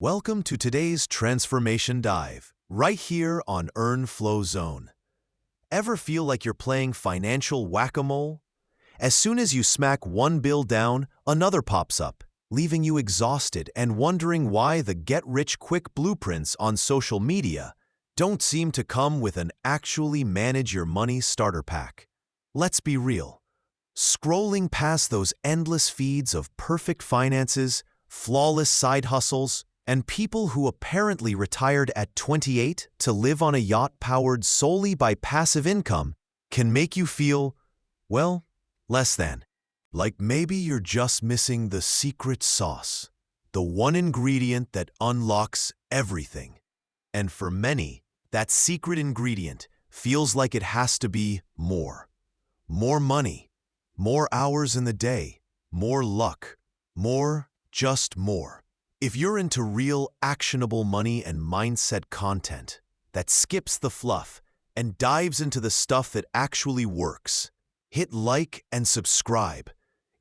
Welcome to today's Transformation Dive, right here on Earn Flow Zone. Ever feel like you're playing financial whack-a-mole? As soon as you smack one bill down, another pops up, leaving you exhausted and wondering why the get-rich-quick blueprints on social media don't seem to come with an actually manage your money starter pack. Let's be real. Scrolling past those endless feeds of perfect finances, flawless side hustles, and people who apparently retired at 28 to live on a yacht powered solely by passive income can make you feel, well, less than. Like maybe you're just missing the secret sauce, the one ingredient that unlocks everything. And for many, that secret ingredient feels like it has to be more. More money, more hours in the day, more luck, just more. If you're into real, actionable money and mindset content that skips the fluff and dives into the stuff that actually works, hit like and subscribe.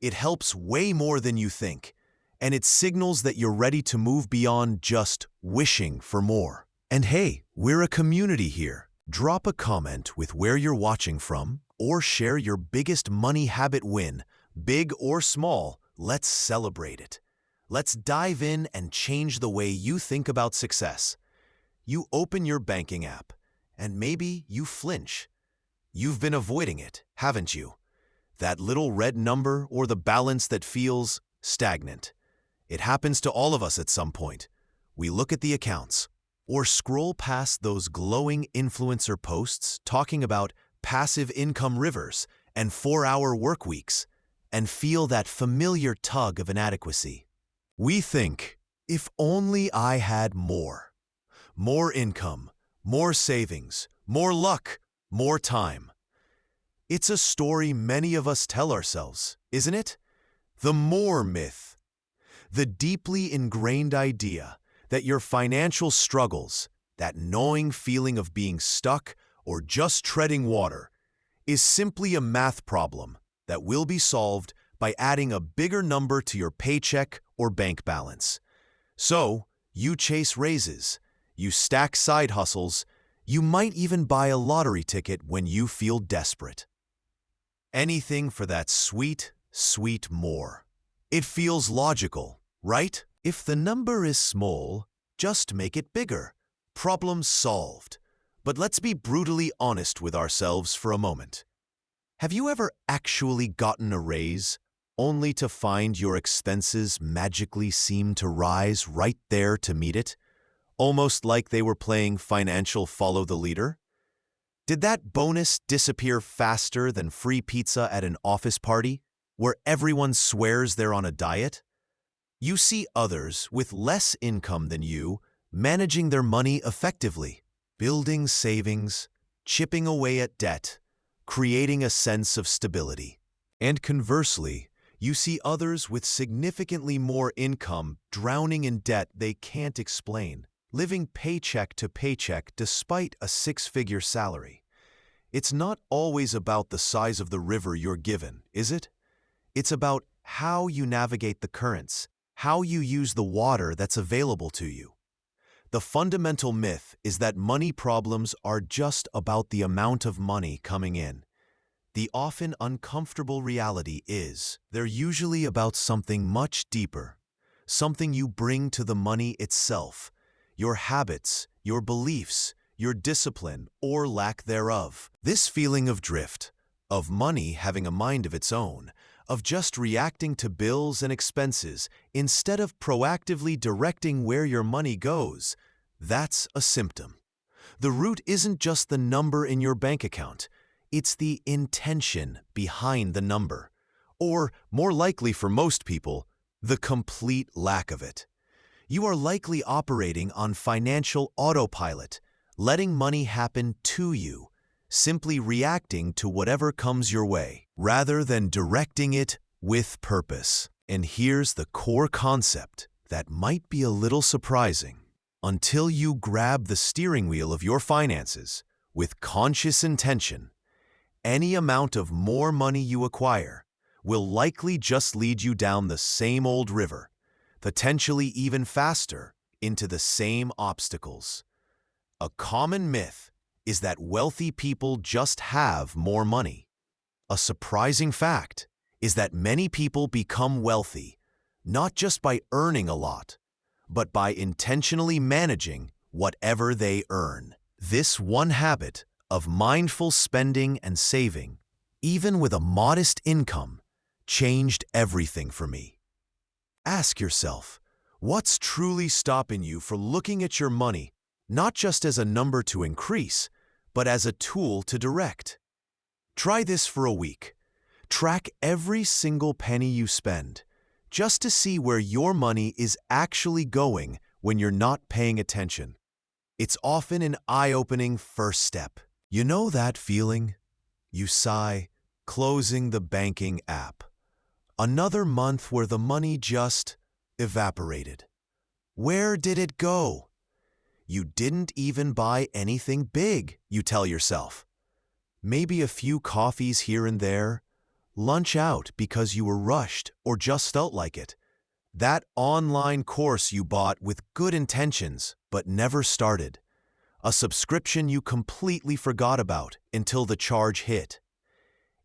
It helps way more than you think, and it signals that you're ready to move beyond just wishing for more. And hey, we're a community here. Drop a comment with where you're watching from, or share your biggest money habit win, big or small. Let's celebrate it. Let's dive in and change the way you think about success. You open your banking app, and maybe you flinch. You've been avoiding it, haven't you? That little red number or the balance that feels stagnant. It happens to all of us at some point. We look at the accounts, or scroll past those glowing influencer posts talking about passive income rivers and 4-hour work weeks, and feel that familiar tug of inadequacy. We think, if only I had more. More income, more savings, more luck, more time. It's a story many of us tell ourselves, isn't it? The more myth. The deeply ingrained idea that your financial struggles, that gnawing feeling of being stuck or just treading water, is simply a math problem that will be solved by adding a bigger number to your paycheck or bank balance. So, you chase raises, you stack side hustles, you might even buy a lottery ticket when you feel desperate. Anything for that sweet, sweet more. It feels logical, right? If the number is small, just make it bigger. Problem solved. But let's be brutally honest with ourselves for a moment. Have you ever actually gotten a raise, only to find your expenses magically seem to rise right there to meet it, almost like they were playing financial follow the leader? Did that bonus disappear faster than free pizza at an office party, where everyone swears they're on a diet? You see others with less income than you managing their money effectively, building savings, chipping away at debt, creating a sense of stability. And conversely, you see others with significantly more income drowning in debt they can't explain, living paycheck to paycheck despite a six-figure salary. It's not always about the size of the river you're given, is it? It's about how you navigate the currents, how you use the water that's available to you. The fundamental myth is that money problems are just about the amount of money coming in. The often uncomfortable reality is they're usually about something much deeper, something you bring to the money itself, your habits, your beliefs, your discipline, or lack thereof. This feeling of drift, of money having a mind of its own, of just reacting to bills and expenses instead of proactively directing where your money goes, that's a symptom. The root isn't just the number in your bank account. It's the intention behind the number, or, more likely for most people, the complete lack of it. You are likely operating on financial autopilot, letting money happen to you, simply reacting to whatever comes your way, rather than directing it with purpose. And here's the core concept that might be a little surprising. Until you grab the steering wheel of your finances with conscious intention, any amount of more money you acquire will likely just lead you down the same old river, potentially even faster, into the same obstacles. A common myth is that wealthy people just have more money. A surprising fact is that many people become wealthy not just by earning a lot, but by intentionally managing whatever they earn. This one habit of mindful spending and saving, even with a modest income, changed everything for me. Ask yourself, what's truly stopping you from looking at your money not just as a number to increase, but as a tool to direct? Try this for a week. Track every single penny you spend, just to see where your money is actually going when you're not paying attention. It's often an eye-opening first step. You know that feeling? You sigh, closing the banking app. Another month where the money just evaporated. Where did it go? You didn't even buy anything big, you tell yourself. Maybe a few coffees here and there, lunch out because you were rushed or just felt like it. That online course you bought with good intentions but never started. A subscription you completely forgot about until the charge hit.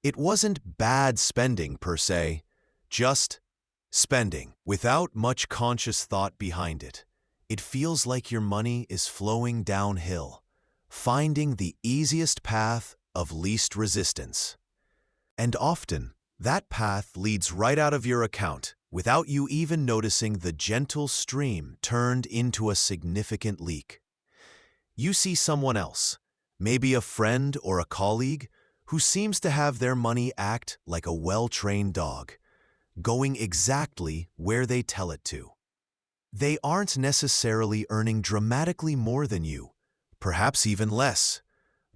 It wasn't bad spending per se, just spending without much conscious thought behind it. It feels like your money is flowing downhill, finding the easiest path of least resistance. And often, that path leads right out of your account without you even noticing the gentle stream turned into a significant leak. You see someone else, maybe a friend or a colleague, who seems to have their money act like a well-trained dog, going exactly where they tell it to. They aren't necessarily earning dramatically more than you, perhaps even less,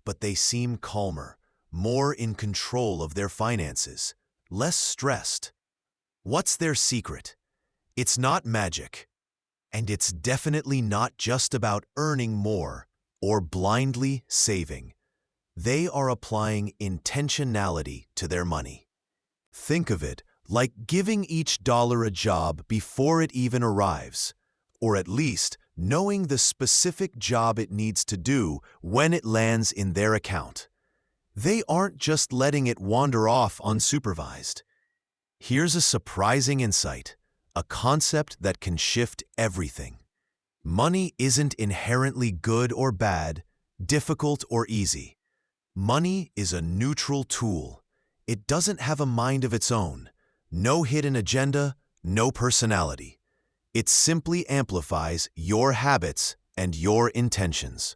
but they seem calmer, more in control of their finances, less stressed. What's their secret? It's not magic. And it's definitely not just about earning more or blindly saving. They are applying intentionality to their money. Think of it like giving each dollar a job before it even arrives, or at least knowing the specific job it needs to do when it lands in their account. They aren't just letting it wander off unsupervised. Here's a surprising insight, a concept that can shift everything. Money isn't inherently good or bad, difficult or easy. Money is a neutral tool. It doesn't have a mind of its own, no hidden agenda, no personality. It simply amplifies your habits and your intentions.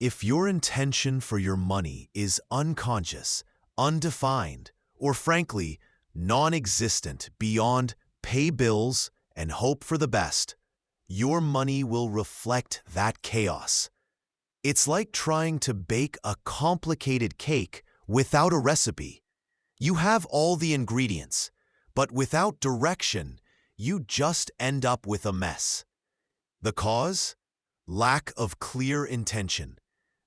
If your intention for your money is unconscious, undefined, or frankly, non-existent beyond pay bills and hope for the best, your money will reflect that chaos. It's like trying to bake a complicated cake without a recipe. You have all the ingredients, but without direction, you just end up with a mess. The cause? Lack of clear intention.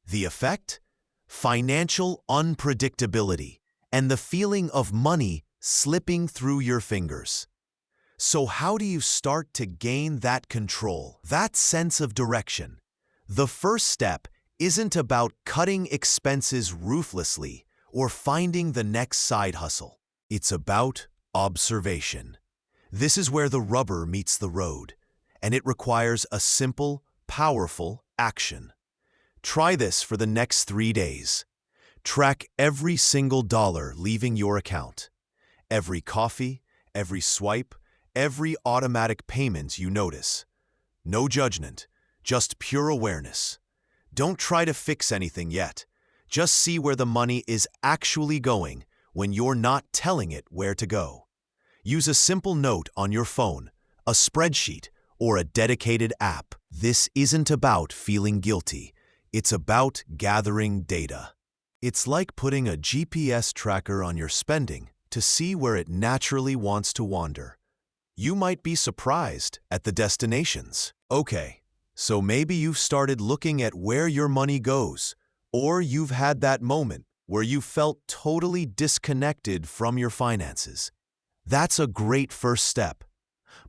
The effect? Financial unpredictability and the feeling of money slipping through your fingers. So how do you start to gain that control, that sense of direction? The first step isn't about cutting expenses ruthlessly or finding the next side hustle. It's about observation. This is where the rubber meets the road, and it requires a simple, powerful action. Try this for the next 3 days. Track every single dollar leaving your account. Every coffee, every swipe, every automatic payment you notice. No judgment, just pure awareness. Don't try to fix anything yet. Just see where the money is actually going when you're not telling it where to go. Use a simple note on your phone, a spreadsheet, or a dedicated app. This isn't about feeling guilty. It's about gathering data. It's like putting a GPS tracker on your spending to see where it naturally wants to wander. You might be surprised at the destinations. Okay, so maybe you've started looking at where your money goes, or you've had that moment where you felt totally disconnected from your finances. That's a great first step.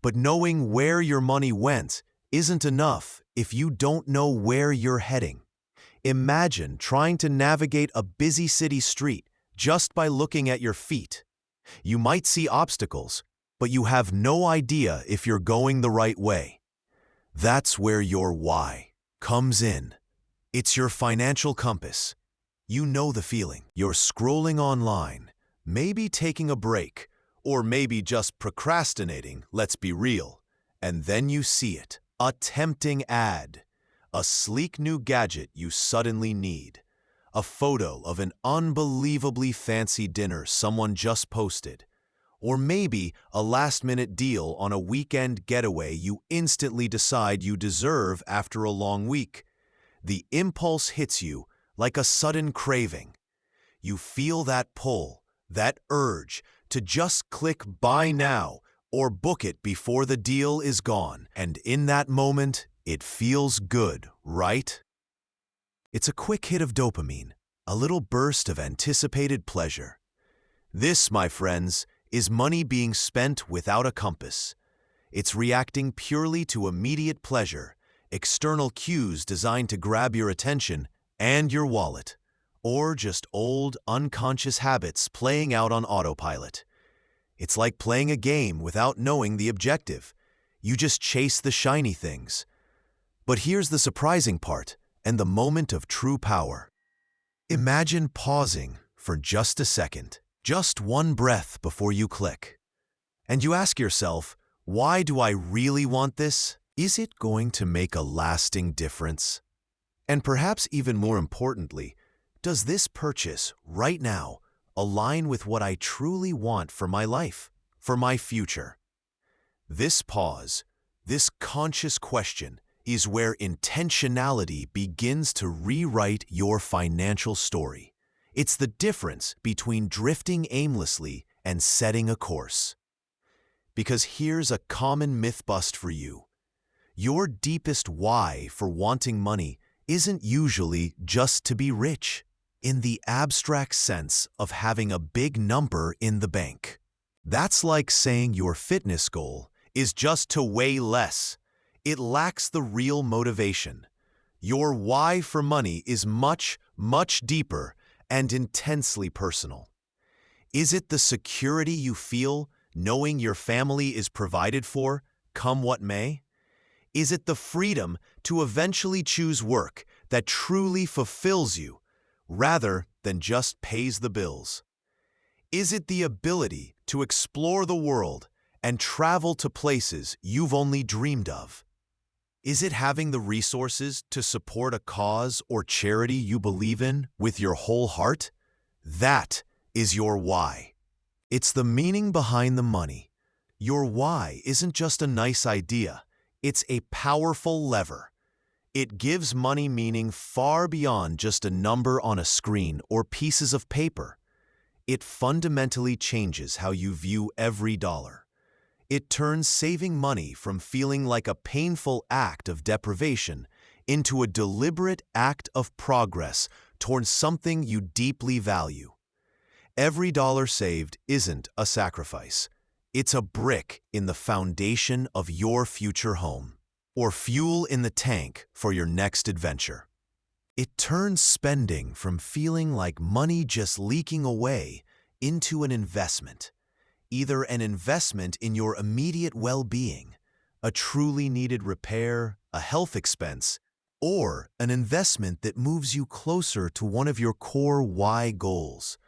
But knowing where your money went isn't enough if you don't know where you're heading. Imagine trying to navigate a busy city street just by looking at your feet. You might see obstacles, but you have no idea if you're going the right way. That's where your why comes in. It's your financial compass. You know the feeling. You're scrolling online, maybe taking a break, or maybe just procrastinating, let's be real. And then you see it. A tempting ad. A sleek new gadget you suddenly need. A photo of an unbelievably fancy dinner someone just posted. Or maybe a last-minute deal on a weekend getaway you instantly decide you deserve after a long week. The impulse hits you like a sudden craving. You feel that pull, that urge to just click buy now or book it before the deal is gone. And in that moment, it feels good, right? It's a quick hit of dopamine, a little burst of anticipated pleasure. This, my friends, is money being spent without a compass. It's reacting purely to immediate pleasure, external cues designed to grab your attention and your wallet, or just old, unconscious habits playing out on autopilot. It's like playing a game without knowing the objective. You just chase the shiny things. But here's the surprising part and the moment of true power. Imagine pausing for just a second, just one breath before you click. And you ask yourself, why do I really want this? Is it going to make a lasting difference? And perhaps even more importantly, does this purchase right now align with what I truly want for my life, for my future? This pause, this conscious question, is where intentionality begins to rewrite your financial story. It's the difference between drifting aimlessly and setting a course. Because here's a common myth bust for you. Your deepest why for wanting money isn't usually just to be rich, in the abstract sense of having a big number in the bank. That's like saying your fitness goal is just to weigh less. It lacks the real motivation. Your why for money is much, much deeper and intensely personal. Is it the security you feel knowing your family is provided for, come what may? Is it the freedom to eventually choose work that truly fulfills you, rather than just pays the bills? Is it the ability to explore the world and travel to places you've only dreamed of? Is it having the resources to support a cause or charity you believe in with your whole heart? That is your why. It's the meaning behind the money. Your why isn't just a nice idea. It's a powerful lever. It gives money meaning far beyond just a number on a screen or pieces of paper. It fundamentally changes how you view every dollar. It turns saving money from feeling like a painful act of deprivation into a deliberate act of progress towards something you deeply value. Every dollar saved isn't a sacrifice. It's a brick in the foundation of your future home, or fuel in the tank for your next adventure. It turns spending from feeling like money just leaking away into an investment. Either an investment in your immediate well-being, a truly needed repair, a health expense, or an investment that moves you closer to one of your core why goals,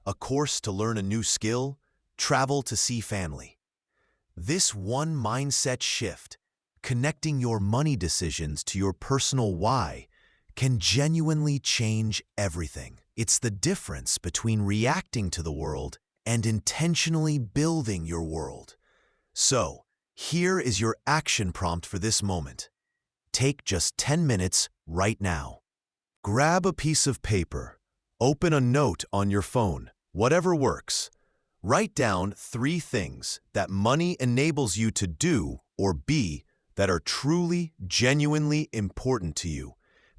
a course to learn a new skill, travel to see family. This one mindset shift, connecting your money decisions to your personal why, can genuinely change everything. It's the difference between reacting to the world and intentionally building your world. So, here is your action prompt for this moment. Take just 10 minutes right now. Grab a piece of paper, open a note on your phone, whatever works. Write down 3 things that money enables you to do or be that are truly, genuinely important to you,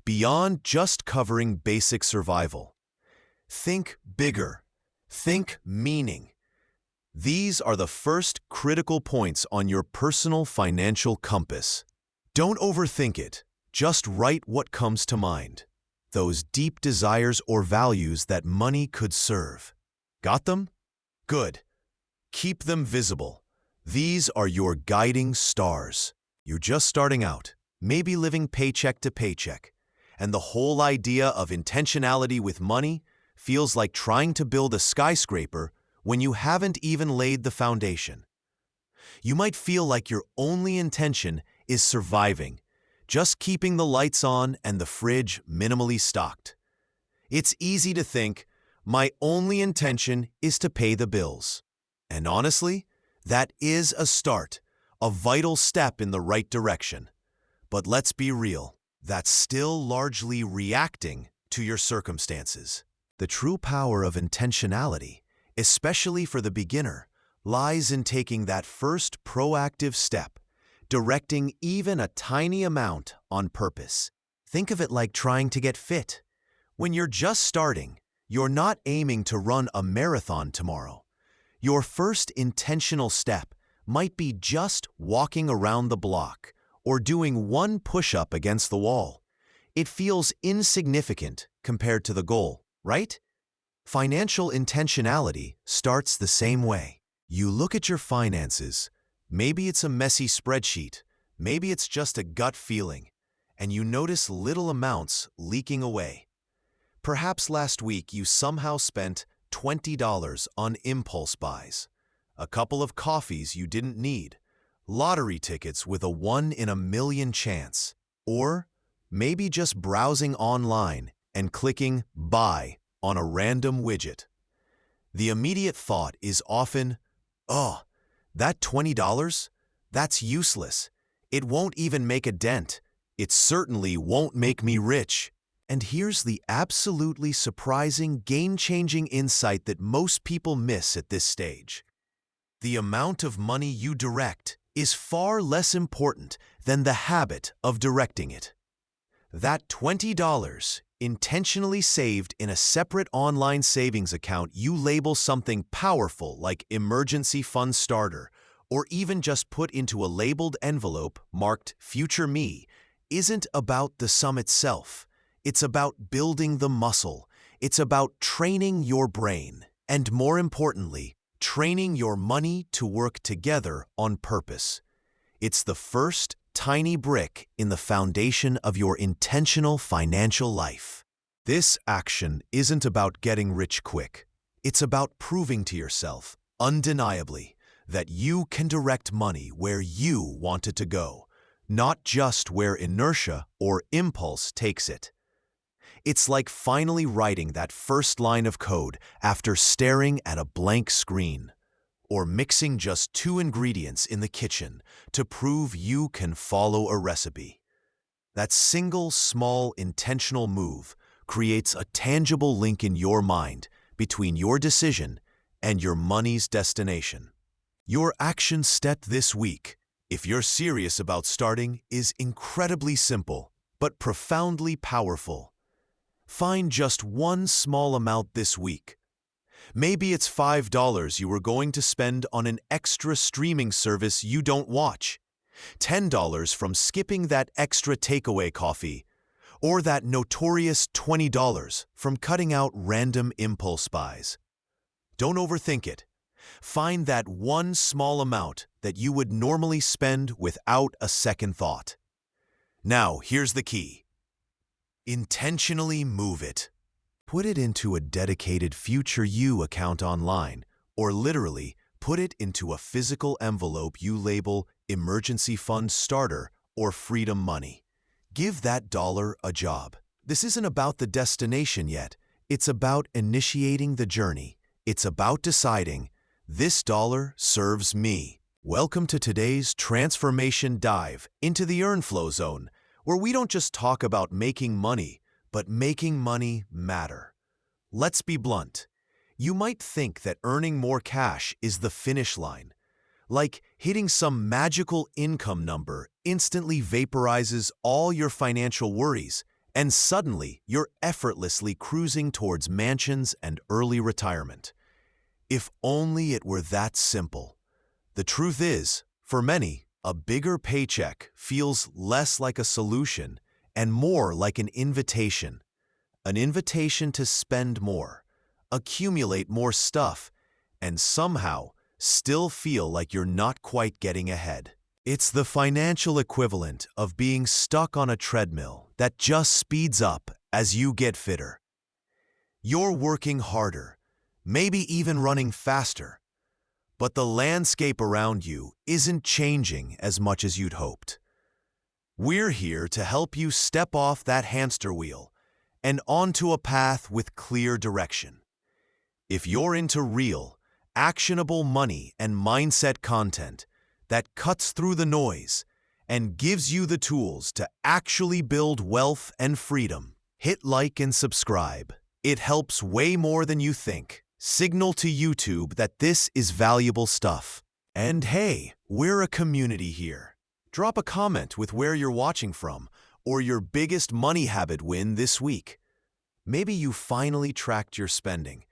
beyond just covering basic survival. Think bigger. Think meaning. These are the first critical points on your personal financial compass. Don't overthink it. Just write what comes to mind. Those deep desires or values that money could serve. Got them? Good. Keep them visible. These are your guiding stars. You're just starting out, maybe living paycheck to paycheck, and the whole idea of intentionality with money feels like trying to build a skyscraper when you haven't even laid the foundation. You might feel like your only intention is surviving, just keeping the lights on and the fridge minimally stocked. It's easy to think, my only intention is to pay the bills. And honestly, that is a start, a vital step in the right direction. But let's be real, that's still largely reacting to your circumstances. The true power of intentionality, especially for the beginner, lies in taking that first proactive step, directing even a tiny amount on purpose. Think of it like trying to get fit. When you're just starting, you're not aiming to run a marathon tomorrow. Your first intentional step might be just walking around the block or doing one push-up against the wall. It feels insignificant compared to the goal, right? Financial intentionality starts the same way. You look at your finances, maybe it's a messy spreadsheet, maybe it's just a gut feeling, and you notice little amounts leaking away. Perhaps last week you somehow spent $20 on impulse buys, a couple of coffees you didn't need, lottery tickets with a 1 in a million chance, or maybe just browsing online and clicking buy on a random widget. The immediate thought is often, oh, that $20? That's useless. It won't even make a dent. It certainly won't make me rich. And here's the absolutely surprising, game-changing insight that most people miss at this stage. The amount of money you direct is far less important than the habit of directing it. That $20 intentionally saved in a separate online savings account you label something powerful like emergency fund starter, or even just put into a labeled envelope marked Future Me, isn't about the sum itself. It's about building the muscle. It's about training your brain. And more importantly, training your money to work together on purpose. It's the first tiny brick in the foundation of your intentional financial life. This action isn't about getting rich quick. It's about proving to yourself, undeniably, that you can direct money where you want it to go, not just where inertia or impulse takes it. It's like finally writing that first line of code after staring at a blank screen, or mixing just 2 ingredients in the kitchen to prove you can follow a recipe. That single, small, intentional move creates a tangible link in your mind between your decision and your money's destination. Your action step this week, if you're serious about starting, is incredibly simple, but profoundly powerful. Find just one small amount this week. Maybe it's $5 you were going to spend on an extra streaming service you don't watch, $10 from skipping that extra takeaway coffee, or that notorious $20 from cutting out random impulse buys. Don't overthink it. Find that one small amount that you would normally spend without a second thought. Now, here's the key. Intentionally move it. Put it into a dedicated Future You account online, or literally put it into a physical envelope you label Emergency Fund Starter or Freedom Money. Give that dollar a job. This isn't about the destination yet. It's about initiating the journey. It's about deciding, this dollar serves me. Welcome to today's transformation dive into the earn flow zone, where we don't just talk about making money, but making money matter. Let's be blunt. You might think that earning more cash is the finish line. Like hitting some magical income number instantly vaporizes all your financial worries, and suddenly you're effortlessly cruising towards mansions and early retirement. If only it were that simple. The truth is, for many, A bigger paycheck feels less like a solution and more like an invitation to spend more, accumulate more stuff, and somehow still feel like you're not quite getting ahead. It's the financial equivalent of being stuck on a treadmill that just speeds up as you get fitter. You're working harder, maybe even running faster, but the landscape around you isn't changing as much as you'd hoped. We're here to help you step off that hamster wheel and onto a path with clear direction. If you're into real, actionable money and mindset content that cuts through the noise and gives you the tools to actually build wealth and freedom, hit like and subscribe. It helps way more than you think. Signal to YouTube that this is valuable stuff. And hey, we're a community here. Drop a comment with where you're watching from or your biggest money habit win this week. Maybe you finally tracked your spending.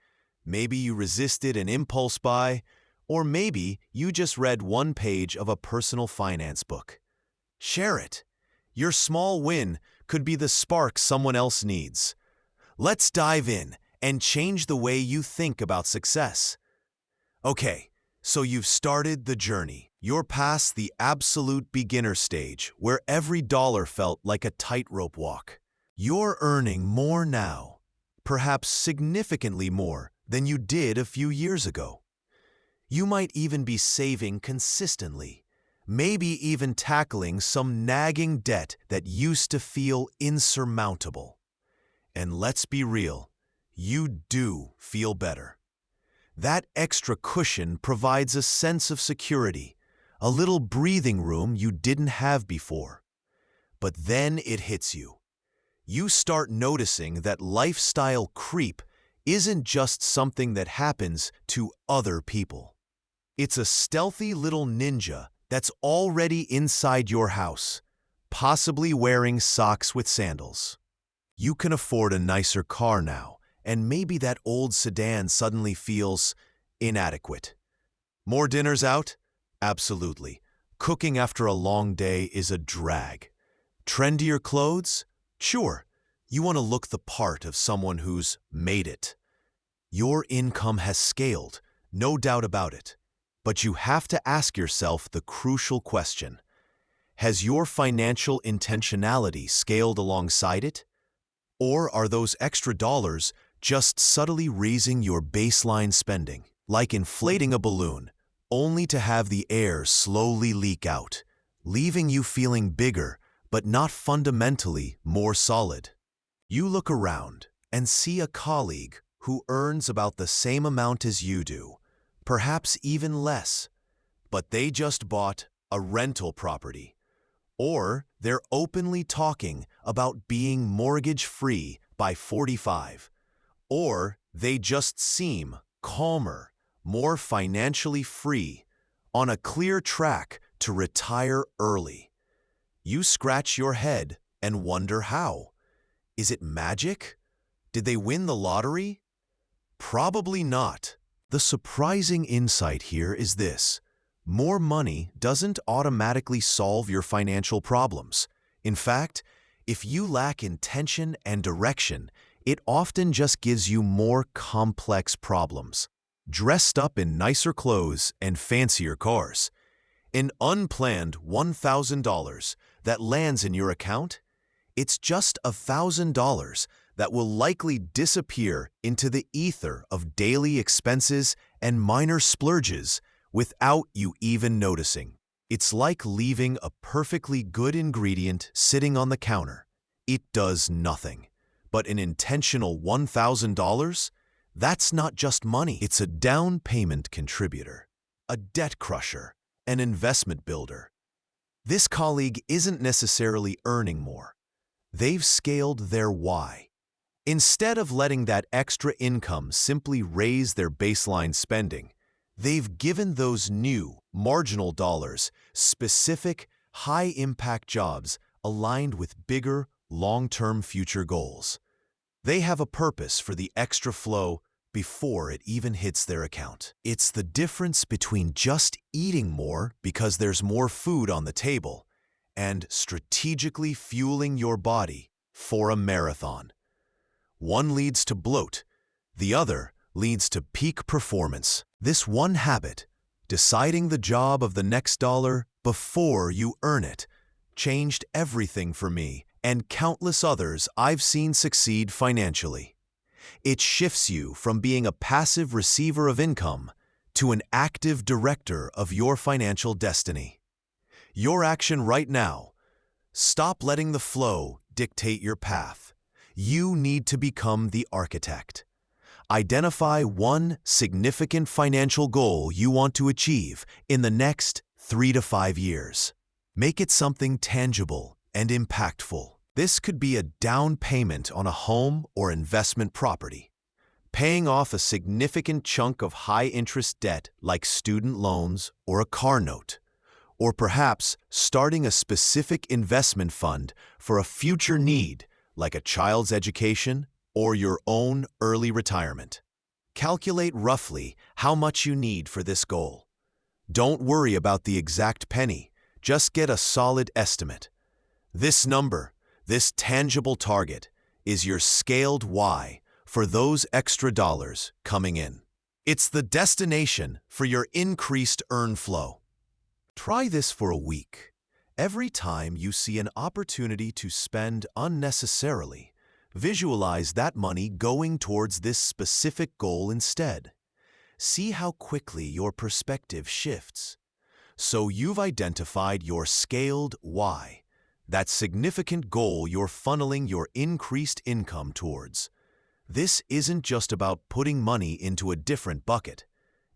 Maybe you resisted an impulse buy, or maybe you just read one page of a personal finance book. Share it. Your small win could be the spark someone else needs. Let's dive in and change the way you think about success. Okay, so you've started the journey. You're past the absolute beginner stage where every dollar felt like a tightrope walk. You're earning more now, perhaps significantly more than you did a few years ago. You might even be saving consistently, maybe even tackling some nagging debt that used to feel insurmountable. And let's be real, you do feel better. That extra cushion provides a sense of security, a little breathing room you didn't have before. But then it hits you. You start noticing that lifestyle creep isn't just something that happens to other people. It's a stealthy little ninja that's already inside your house, possibly wearing socks with sandals. You can afford a nicer car now, and maybe that old sedan suddenly feels inadequate. More dinners out? Absolutely. Cooking after a long day is a drag. Trendier clothes? Sure, you want to look the part of someone who's made it. Your income has scaled, no doubt about it. But you have to ask yourself the crucial question. Has your financial intentionality scaled alongside it? Or are those extra dollars just subtly raising your baseline spending, like inflating a balloon, only to have the air slowly leak out, leaving you feeling bigger but not fundamentally more solid? You look around and see a colleague who earns about the same amount as you do, perhaps even less, but they just bought a rental property. Or they're openly talking about being mortgage-free by 45. Or they just seem calmer, more financially free, on a clear track to retire early. You scratch your head and wonder how. Is it magic? Did they win the lottery? Probably not. The surprising insight here is this. More money doesn't automatically solve your financial problems. In fact, if you lack intention and direction, it often just gives you more complex problems. Dressed up in nicer clothes and fancier cars. An unplanned $1,000 that lands in your account? It's just $1,000 that will likely disappear into the ether of daily expenses and minor splurges without you even noticing. It's like leaving a perfectly good ingredient sitting on the counter. It does nothing. But an intentional $1,000? That's not just money. It's a down payment contributor, a debt crusher, an investment builder. This colleague isn't necessarily earning more. They've scaled their why. Instead of letting that extra income simply raise their baseline spending, they've given those new, marginal dollars specific, high-impact jobs aligned with bigger, long-term future goals. They have a purpose for the extra flow before it even hits their account. It's the difference between just eating more because there's more food on the table and strategically fueling your body for a marathon. One leads to bloat, the other leads to peak performance. This one habit, deciding the job of the next dollar before you earn it, changed everything for me and countless others I've seen succeed financially. It shifts you from being a passive receiver of income to an active director of your financial destiny. Your action right now: stop letting the flow dictate your path. You need to become the architect. Identify one significant financial goal you want to achieve in the next 3 to 5 years. Make it something tangible and impactful. This could be a down payment on a home or investment property, paying off a significant chunk of high-interest debt like student loans or a car note, or perhaps starting a specific investment fund for a future need like a child's education or your own early retirement. Calculate roughly how much you need for this goal. Don't worry about the exact penny, just get a solid estimate. This number, this tangible target, is your scaled why for those extra dollars coming in. It's the destination for your increased earn flow. Try this for a week. Every time you see an opportunity to spend unnecessarily, visualize that money going towards this specific goal instead. See how quickly your perspective shifts. So you've identified your scaled why, that significant goal you're funneling your increased income towards. This isn't just about putting money into a different bucket.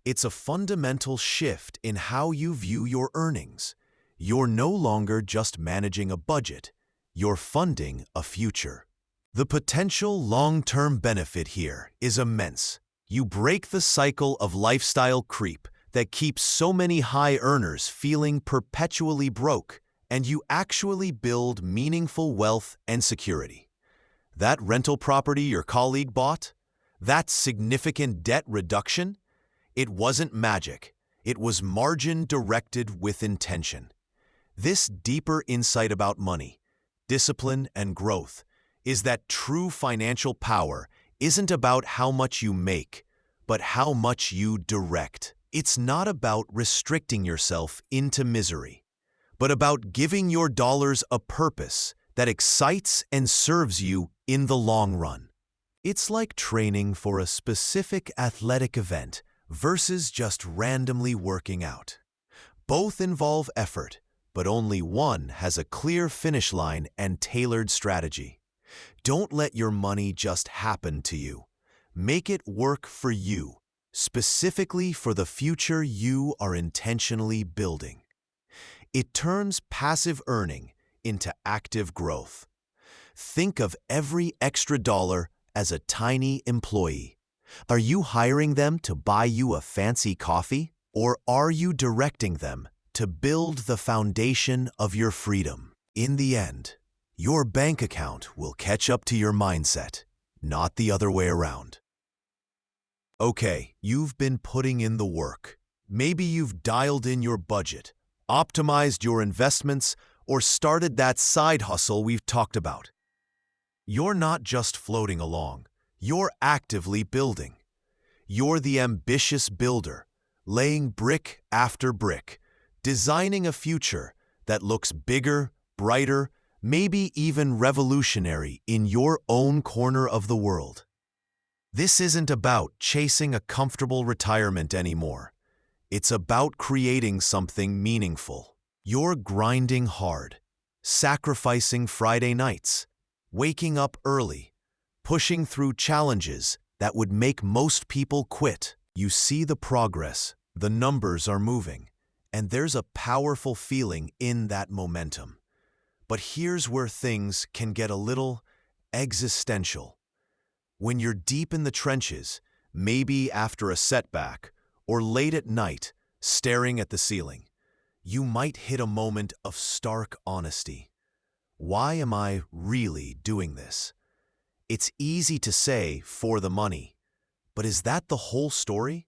It's a fundamental shift in how you view your earnings. You're no longer just managing a budget, you're funding a future. The potential long-term benefit here is immense. You break the cycle of lifestyle creep that keeps so many high earners feeling perpetually broke, and you actually build meaningful wealth and security. That rental property your colleague bought? That significant debt reduction? It wasn't magic. It was margin directed with intention. This deeper insight about money, discipline, and growth is that true financial power isn't about how much you make, but how much you direct. It's not about restricting yourself into misery, but about giving your dollars a purpose that excites and serves you in the long run. It's like training for a specific athletic event versus just randomly working out. Both involve effort, but only one has a clear finish line and tailored strategy. Don't let your money just happen to you. Make it work for you, specifically for the future you are intentionally building. It turns passive earning into active growth. Think of every extra dollar as a tiny employee. Are you hiring them to buy you a fancy coffee, or are you directing them to build the foundation of your freedom? In the end, your bank account will catch up to your mindset, not the other way around. Okay, you've been putting in the work. Maybe you've dialed in your budget, optimized your investments, or started that side hustle we've talked about. You're not just floating along, you're actively building. You're the ambitious builder, laying brick after brick, designing a future that looks bigger, brighter, maybe even revolutionary in your own corner of the world. This isn't about chasing a comfortable retirement anymore. It's about creating something meaningful. You're grinding hard, sacrificing Friday nights, waking up early, pushing through challenges that would make most people quit. You see the progress, the numbers are moving, and there's a powerful feeling in that momentum. But here's where things can get a little existential. When you're deep in the trenches, maybe after a setback, or late at night, staring at the ceiling, you might hit a moment of stark honesty. Why am I really doing this? It's easy to say for the money, But is that the whole story?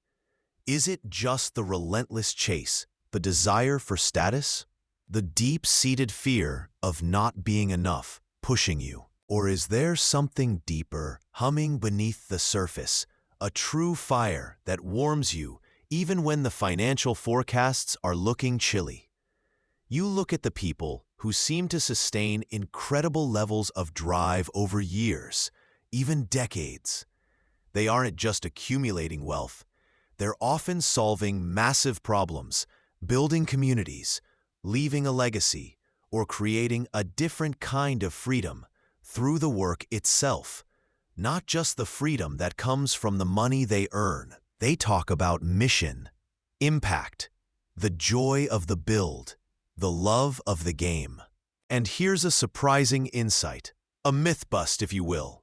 Is it just the relentless chase, the desire for status, the deep-seated fear of not being enough pushing you? Or is there something deeper, humming beneath the surface, a true fire that warms you even when the financial forecasts are looking chilly? You look at the people who seem to sustain incredible levels of drive over years, even decades. They aren't just accumulating wealth. They're often solving massive problems, building communities, leaving a legacy, or creating a different kind of freedom through the work itself. Not just the freedom that comes from the money they earn. They talk about mission, impact, the joy of the build, the love of the game. And here's a surprising insight, a myth bust, if you will.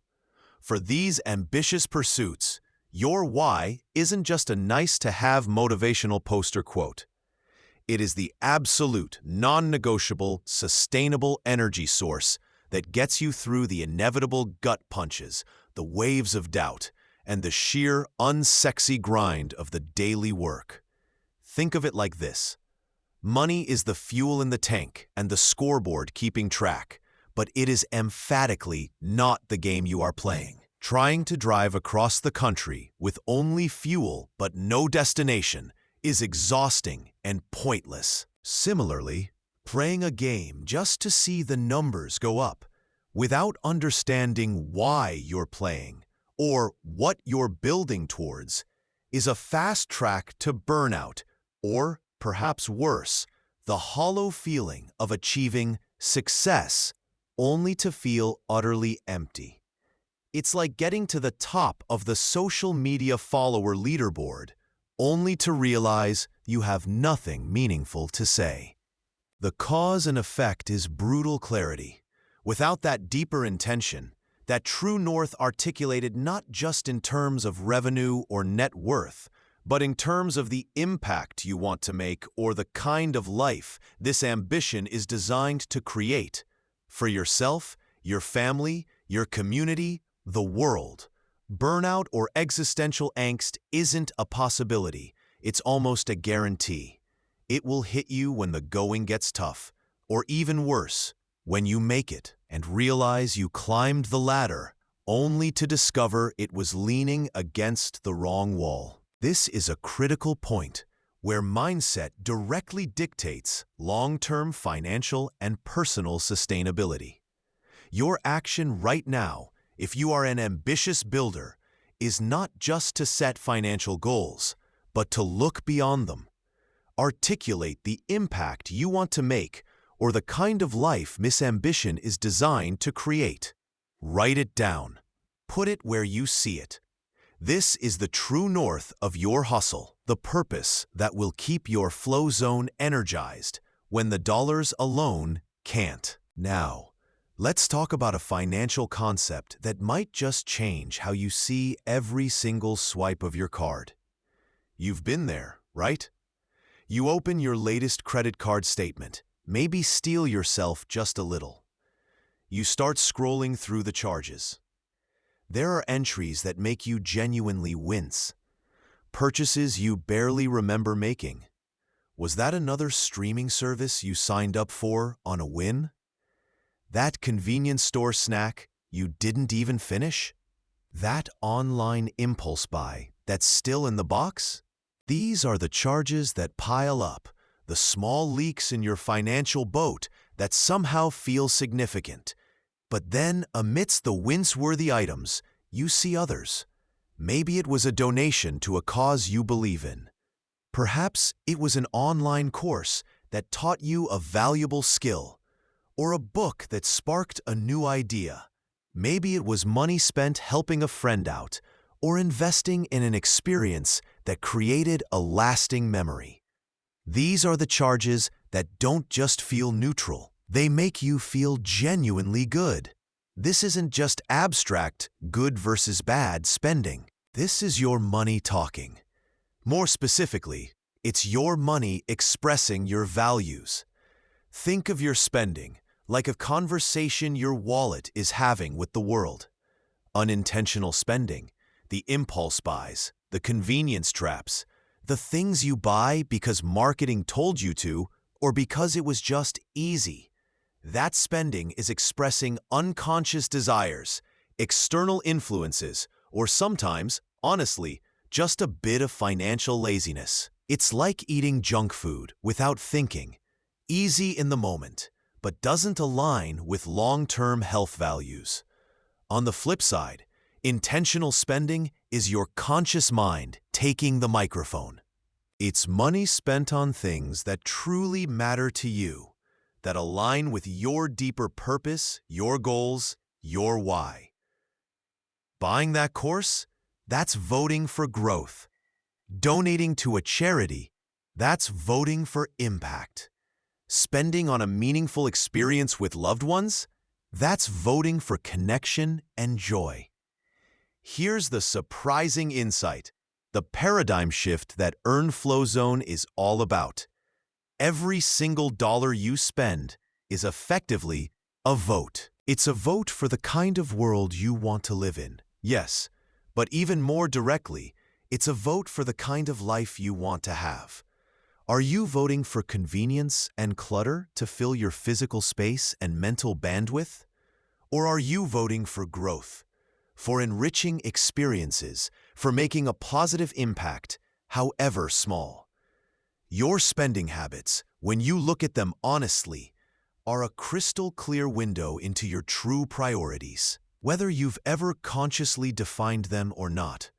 For these ambitious pursuits, your why isn't just a nice-to-have motivational poster quote. It is the absolute, non-negotiable, sustainable energy source that gets you through the inevitable gut punches, the waves of doubt, and the sheer, unsexy grind of the daily work. Think of it like this. Money is the fuel in the tank and the scoreboard keeping track, but it is emphatically not the game you are playing. Trying to drive across the country with only fuel but no destination is exhausting and pointless. Similarly, playing a game just to see the numbers go up, without understanding why you're playing or what you're building towards, is a fast track to burnout, or perhaps worse, the hollow feeling of achieving success only to feel utterly empty. It's like getting to the top of the social media follower leaderboard only to realize you have nothing meaningful to say. The cause and effect is brutal clarity. Without that deeper intention, that true north articulated not just in terms of revenue or net worth, but in terms of the impact you want to make or the kind of life this ambition is designed to create, for yourself, your family, your community, the world. Burnout or existential angst isn't a possibility, it's almost a guarantee. It will hit you when the going gets tough, or even worse, when you make it and realize you climbed the ladder only to discover it was leaning against the wrong wall. This is a critical point where mindset directly dictates long-term financial and personal sustainability. Your action right now, if you are an ambitious builder, is not just to set financial goals, but to look beyond them. Articulate the impact you want to make or the kind of life Miss Ambition is designed to create. Write it down. Put it where you see it. This is the true north of your hustle, the purpose that will keep your flow zone energized when the dollars alone can't. Now, let's talk about a financial concept that might just change how you see every single swipe of your card. You've been there, right? You open your latest credit card statement, maybe steel yourself just a little. You start scrolling through the charges. There are entries that make you genuinely wince. Purchases you barely remember making. Was that another streaming service you signed up for on a whim? That convenience store snack you didn't even finish? That online impulse buy that's still in the box? These are the charges that pile up, the small leaks in your financial boat that somehow feel significant. But then, amidst the wince-worthy items, you see others. Maybe it was a donation to a cause you believe in. Perhaps it was an online course that taught you a valuable skill, or a book that sparked a new idea. Maybe it was money spent helping a friend out, or investing in an experience that created a lasting memory. These are the charges that don't just feel neutral. They make you feel genuinely good. This isn't just abstract good versus bad spending. This is your money talking. More specifically, it's your money expressing your values. Think of your spending like a conversation your wallet is having with the world. Unintentional spending, the impulse buys, the convenience traps, the things you buy because marketing told you to or because it was just easy. That spending is expressing unconscious desires, external influences, or sometimes, honestly, just a bit of financial laziness. It's like eating junk food without thinking, easy in the moment, but doesn't align with long-term health values. On the flip side, intentional spending is your conscious mind taking the microphone. It's money spent on things that truly matter to you, that align with your deeper purpose, your goals, your why. Buying that course? That's voting for growth. Donating to a charity? That's voting for impact. Spending on a meaningful experience with loved ones? That's voting for connection and joy. Here's the surprising insight, the paradigm shift that Earn Flow Zone is all about. Every single dollar you spend is effectively a vote. It's a vote for the kind of world you want to live in. Yes, but even more directly, it's a vote for the kind of life you want to have. Are you voting for convenience and clutter to fill your physical space and mental bandwidth? Or are you voting for growth, for enriching experiences, for making a positive impact, however small? Your spending habits, when you look at them honestly, are a crystal clear window into your true priorities. Whether you've ever consciously defined them or not,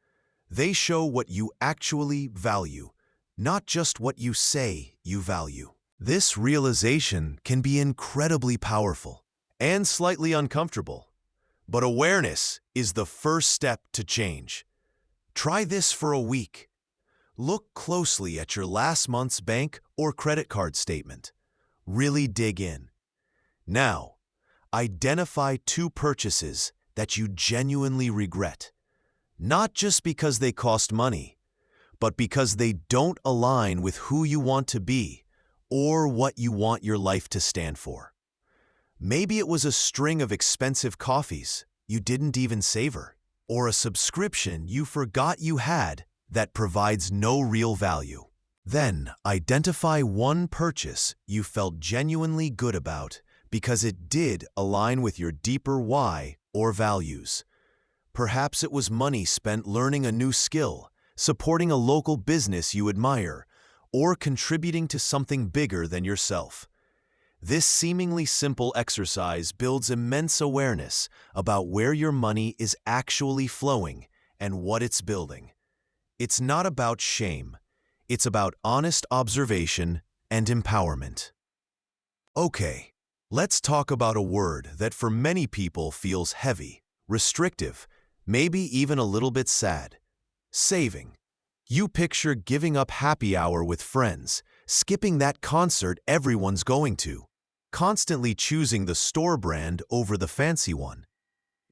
they show what you actually value, not just what you say you value. This realization can be incredibly powerful and slightly uncomfortable, but awareness is the first step to change. Try this for a week. Look closely at your last month's bank or credit card statement. Really dig in. Now, identify 2 purchases that you genuinely regret, not just because they cost money, but because they don't align with who you want to be or what you want your life to stand for. Maybe it was a string of expensive coffees you didn't even savor, or a subscription you forgot you had that provides no real value. Then, identify 1 purchase you felt genuinely good about because it did align with your deeper why or values. Perhaps it was money spent learning a new skill, supporting a local business you admire, or contributing to something bigger than yourself. This seemingly simple exercise builds immense awareness about where your money is actually flowing and what it's building. It's not about shame. It's about honest observation and empowerment. Okay, let's talk about a word that for many people feels heavy, restrictive, maybe even a little bit sad. Saving. You picture giving up happy hour with friends, skipping that concert everyone's going to, constantly choosing the store brand over the fancy one.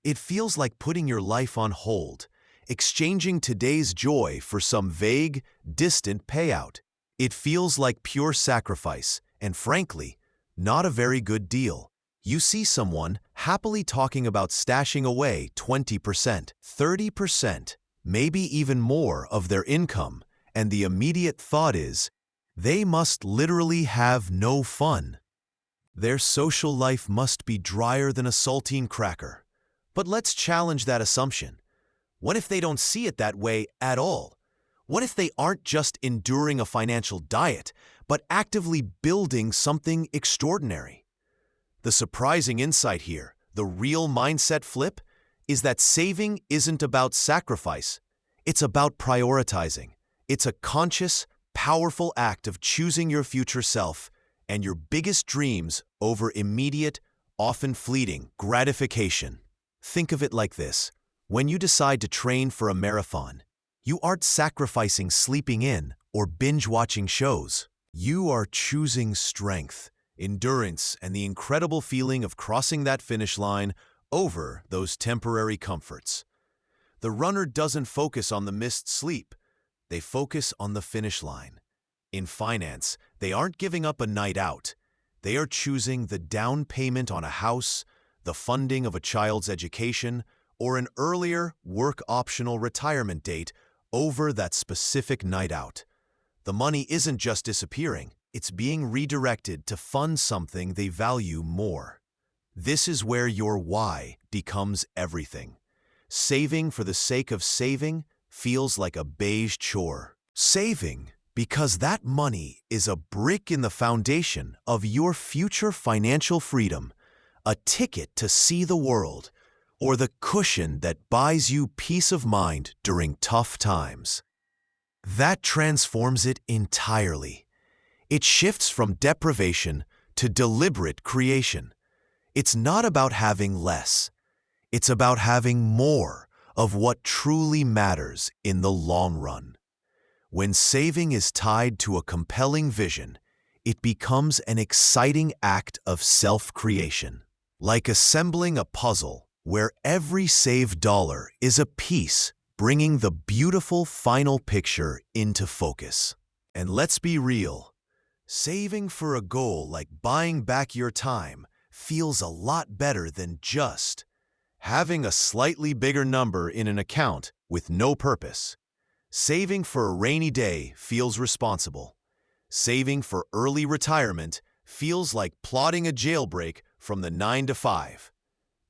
It feels like putting your life on hold, exchanging today's joy for some vague, distant payout. It feels like pure sacrifice, and frankly, not a very good deal. You see someone happily talking about stashing away 20%, 30%, maybe even more of their income, and the immediate thought is, they must literally have no fun. Their social life must be drier than a saltine cracker. But let's challenge that assumption. What if they don't see it that way at all? What if they aren't just enduring a financial diet, but actively building something extraordinary? The surprising insight here, the real mindset flip, is that saving isn't about sacrifice. It's about prioritizing. It's a conscious, powerful act of choosing your future self and your biggest dreams over immediate, often fleeting, gratification. Think of it like this. When you decide to train for a marathon, you aren't sacrificing sleeping in or binge-watching shows. You are choosing strength, endurance, and the incredible feeling of crossing that finish line over those temporary comforts. The runner doesn't focus on the missed sleep. They focus on the finish line. In finance, they aren't giving up a night out. They are choosing the down payment on a house, the funding of a child's education, or an earlier, work-optional retirement date over that specific night out. The money isn't just disappearing, it's being redirected to fund something they value more. This is where your why becomes everything. Saving for the sake of saving feels like a beige chore. Saving because that money is a brick in the foundation of your future financial freedom, a ticket to see the world, or the cushion that buys you peace of mind during tough times. That transforms it entirely. It shifts from deprivation to deliberate creation. It's not about having less. It's about having more of what truly matters in the long run. When saving is tied to a compelling vision, it becomes an exciting act of self-creation, like assembling a puzzle where every saved dollar is a piece bringing the beautiful final picture into focus. And let's be real, saving for a goal like buying back your time feels a lot better than just having a slightly bigger number in an account with no purpose. Saving for a rainy day feels responsible. Saving for early retirement feels like plotting a jailbreak from the 9 to 5.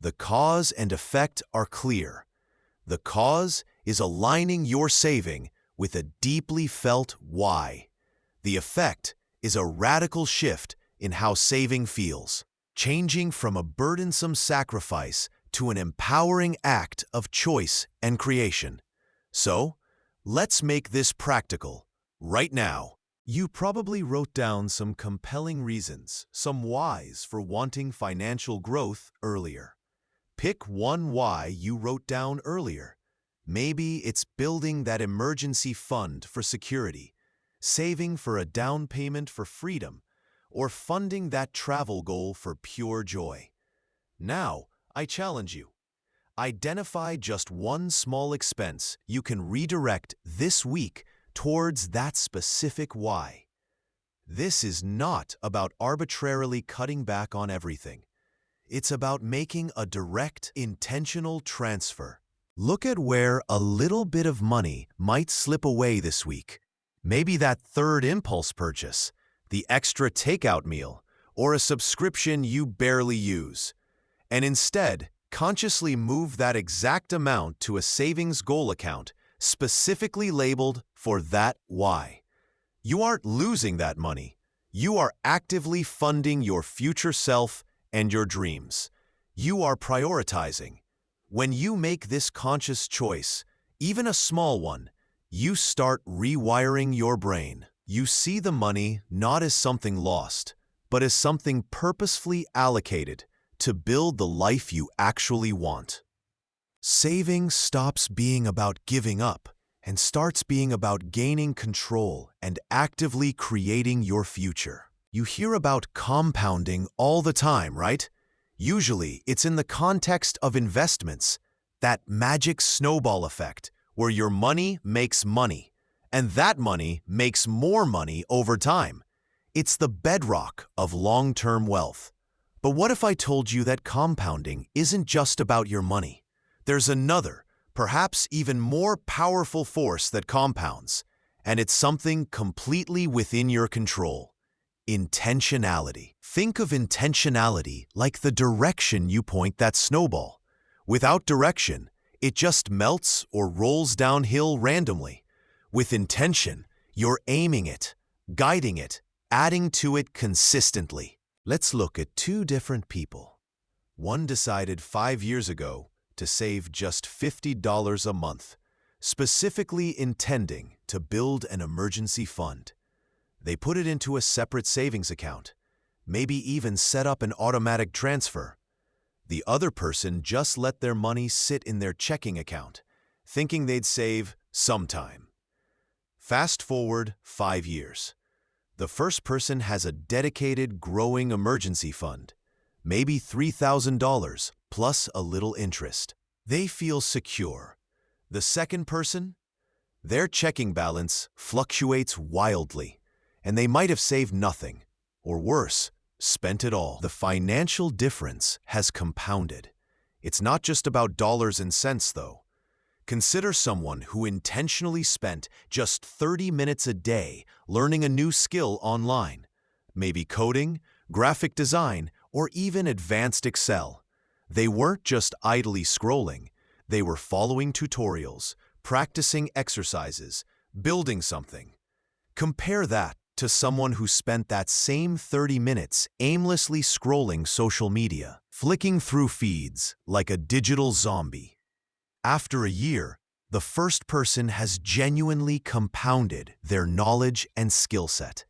The cause and effect are clear. The cause is aligning your saving with a deeply felt why. The effect is a radical shift in how saving feels, changing from a burdensome sacrifice to an empowering act of choice and creation. So, let's make this practical, right now. You probably wrote down some compelling reasons, some whys for wanting financial growth earlier. Pick one why you wrote down earlier. Maybe it's building that emergency fund for security, saving for a down payment for freedom, or funding that travel goal for pure joy. Now, I challenge you. Identify just one small expense you can redirect this week towards that specific why. This is not about arbitrarily cutting back on everything. It's about making a direct, intentional transfer. Look at where a little bit of money might slip away this week. Maybe that third impulse purchase, the extra takeout meal, or a subscription you barely use. And instead, consciously move that exact amount to a savings goal account specifically labeled for that why. You aren't losing that money. You are actively funding your future self and your dreams. You are prioritizing. When you make this conscious choice, even a small one, you start rewiring your brain. You see the money not as something lost, but as something purposefully allocated to build the life you actually want. Saving stops being about giving up and starts being about gaining control and actively creating your future. You hear about compounding all the time, right? Usually, it's in the context of investments, that magic snowball effect where your money makes money, and that money makes more money over time. It's the bedrock of long-term wealth. But what if I told you that compounding isn't just about your money? There's another, perhaps even more powerful force that compounds, and it's something completely within your control. Intentionality. Think of intentionality like the direction you point that snowball. Without direction, it just melts or rolls downhill randomly. With intention, you're aiming it, guiding it, adding to it consistently. Let's look at two different people. One decided 5 years ago to save just $50 a month, specifically intending to build an emergency fund. They put it into a separate savings account, maybe even set up an automatic transfer. The other person just let their money sit in their checking account, thinking they'd save sometime. Fast forward 5 years. The first person has a dedicated, growing emergency fund, maybe $3,000 plus a little interest. They feel secure. The second person? Their checking balance fluctuates wildly, and they might have saved nothing, or worse, spent it all. The financial difference has compounded. It's not just about dollars and cents, though. Consider someone who intentionally spent just 30 minutes a day learning a new skill online, maybe coding, graphic design, or even advanced Excel. They weren't just idly scrolling. They were following tutorials, practicing exercises, building something. Compare that to someone who spent that same 30 minutes aimlessly scrolling social media, flicking through feeds like a digital zombie. After a year, the first person has genuinely compounded their knowledge and skill set.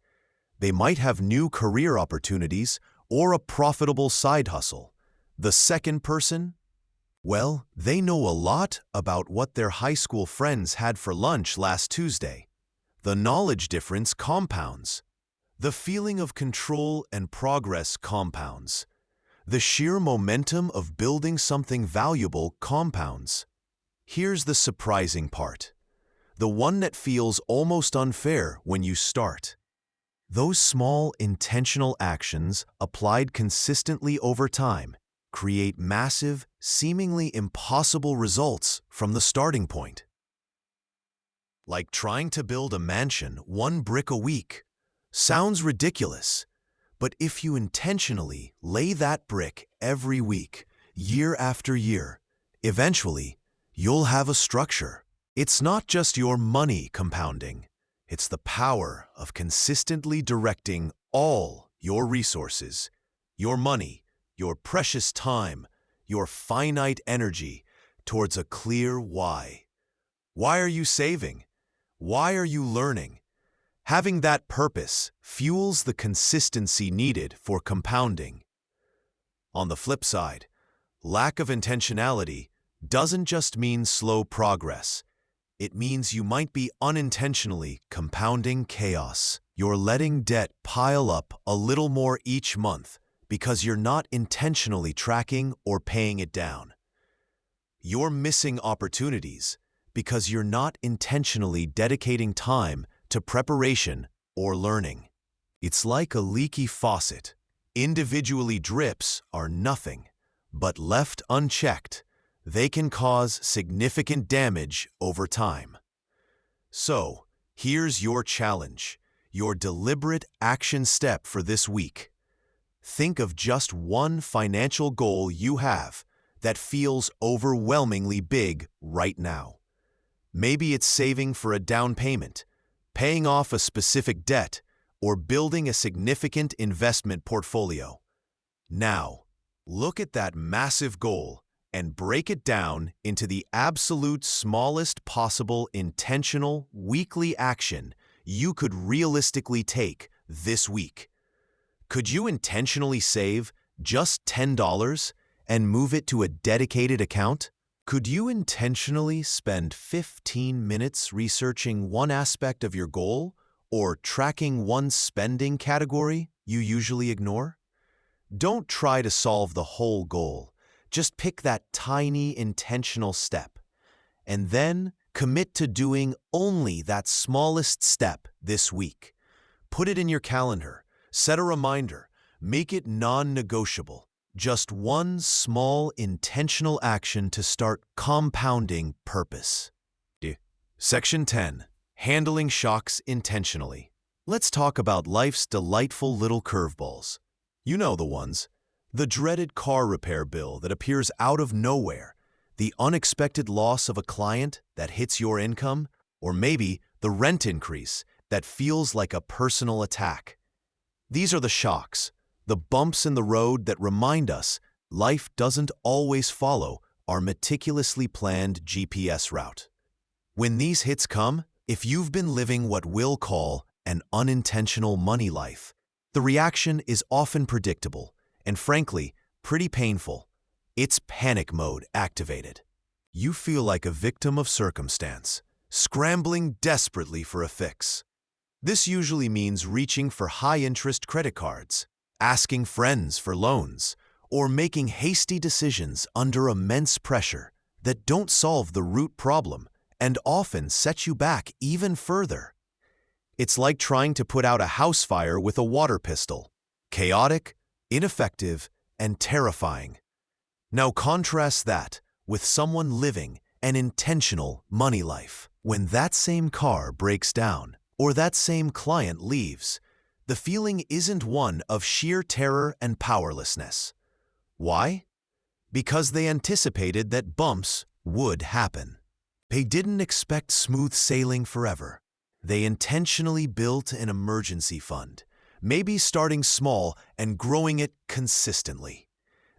They might have new career opportunities or a profitable side hustle. The second person? Well, they know a lot about what their high school friends had for lunch last Tuesday. The knowledge difference compounds. The feeling of control and progress compounds. The sheer momentum of building something valuable compounds. Here's the surprising part. The one that feels almost unfair when you start. Those small, intentional actions applied consistently over time create massive, seemingly impossible results from the starting point. Like trying to build a mansion 1 brick a week. Sounds ridiculous, but if you intentionally lay that brick every week, year after year, eventually, you'll have a structure. It's not just your money compounding. It's the power of consistently directing all your resources, your money, your precious time, your finite energy towards a clear why. Why are you saving? Why are you learning? Having that purpose fuels the consistency needed for compounding. On the flip side, lack of intentionality doesn't just mean slow progress. It means you might be unintentionally compounding chaos. You're letting debt pile up a little more each month because you're not intentionally tracking or paying it down. You're missing opportunities because you're not intentionally dedicating time to preparation or learning. It's like a leaky faucet. Individually, drips are nothing, but left unchecked, they can cause significant damage over time. So, here's your challenge, your deliberate action step for this week. Think of just one financial goal you have that feels overwhelmingly big right now. Maybe it's saving for a down payment, paying off a specific debt, or building a significant investment portfolio. Now, look at that massive goal and break it down into the absolute smallest possible intentional weekly action you could realistically take this week. Could you intentionally save just $10 and move it to a dedicated account? Could you intentionally spend 15 minutes researching one aspect of your goal or tracking one spending category you usually ignore? Don't try to solve the whole goal. Just pick that tiny intentional step, and then commit to doing only that smallest step this week. Put it in your calendar, set a reminder, make it non-negotiable. Just one small intentional action to start compounding purpose. Section 10. Handling shocks intentionally. Let's talk about life's delightful little curveballs. You know the ones. The dreaded car repair bill that appears out of nowhere, the unexpected loss of a client that hits your income, or maybe the rent increase that feels like a personal attack. These are the shocks, the bumps in the road that remind us life doesn't always follow our meticulously planned GPS route. When these hits come, if you've been living what we'll call an unintentional money life, the reaction is often predictable and, frankly, pretty painful. It's panic mode activated. You feel like a victim of circumstance, scrambling desperately for a fix. This usually means reaching for high-interest credit cards, asking friends for loans, or making hasty decisions under immense pressure that don't solve the root problem and often set you back even further. It's like trying to put out a house fire with a water pistol. Chaotic, ineffective, and terrifying. Now contrast that with someone living an intentional money life. When that same car breaks down or that same client leaves, the feeling isn't one of sheer terror and powerlessness. Why? Because they anticipated that bumps would happen. They didn't expect smooth sailing forever. They intentionally built an emergency fund, maybe starting small and growing it consistently.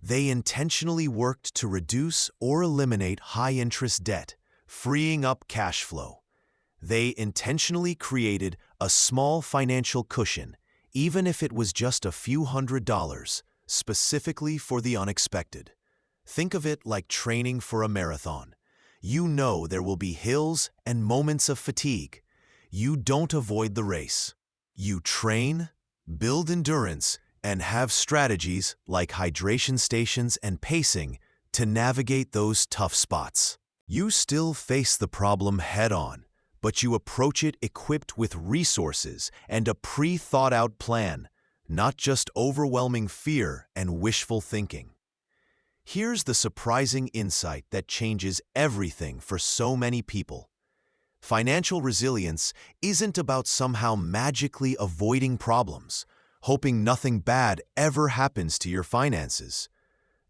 They intentionally worked to reduce or eliminate high-interest debt, freeing up cash flow. They intentionally created a small financial cushion, even if it was just a few $100s, specifically for the unexpected. Think of it like training for a marathon. You know there will be hills and moments of fatigue. You don't avoid the race. You train, build endurance, and have strategies like hydration stations and pacing to navigate those tough spots. You still face the problem head-on, but you approach it equipped with resources and a pre-thought-out plan, not just overwhelming fear and wishful thinking. Here's the surprising insight that changes everything for so many people. Financial resilience isn't about somehow magically avoiding problems, hoping nothing bad ever happens to your finances.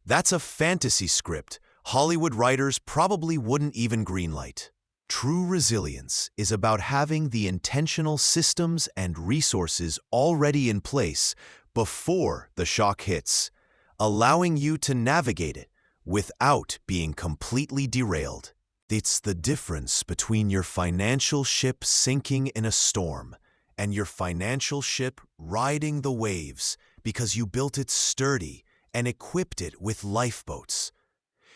That's a fantasy script Hollywood writers probably wouldn't even greenlight. True resilience is about having the intentional systems and resources already in place before the shock hits, allowing you to navigate it without being completely derailed. It's the difference between your financial ship sinking in a storm and your financial ship riding the waves because you built it sturdy and equipped it with lifeboats.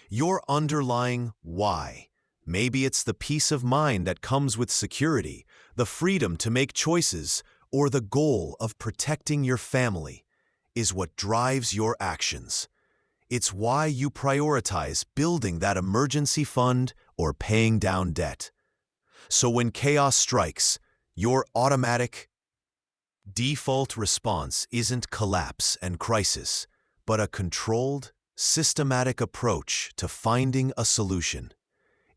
Your underlying why. Maybe it's the peace of mind that comes with security, the freedom to make choices, or the goal of protecting your family, is what drives your actions. It's why you prioritize building that emergency fund or paying down debt. So when chaos strikes, your automatic default response isn't collapse and crisis, but a controlled, systematic approach to finding a solution.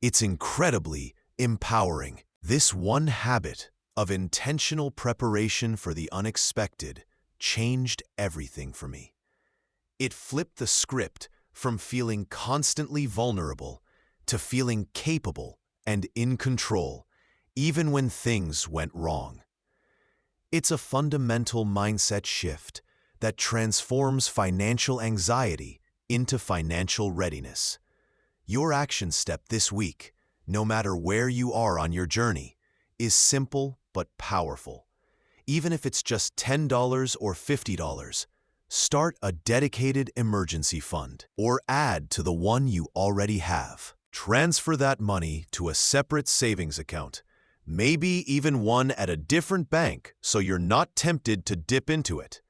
It's incredibly empowering. This one habit of intentional preparation for the unexpected changed everything for me. It flipped the script from feeling constantly vulnerable to feeling capable and in control, even when things went wrong. It's a fundamental mindset shift that transforms financial anxiety into financial readiness. Your action step this week, no matter where you are on your journey, is simple but powerful. Even if it's just $10 or $50, start a dedicated emergency fund or add to the one you already have. Transfer that money to a separate savings account, maybe even one at a different bank so you're not tempted to dip into it.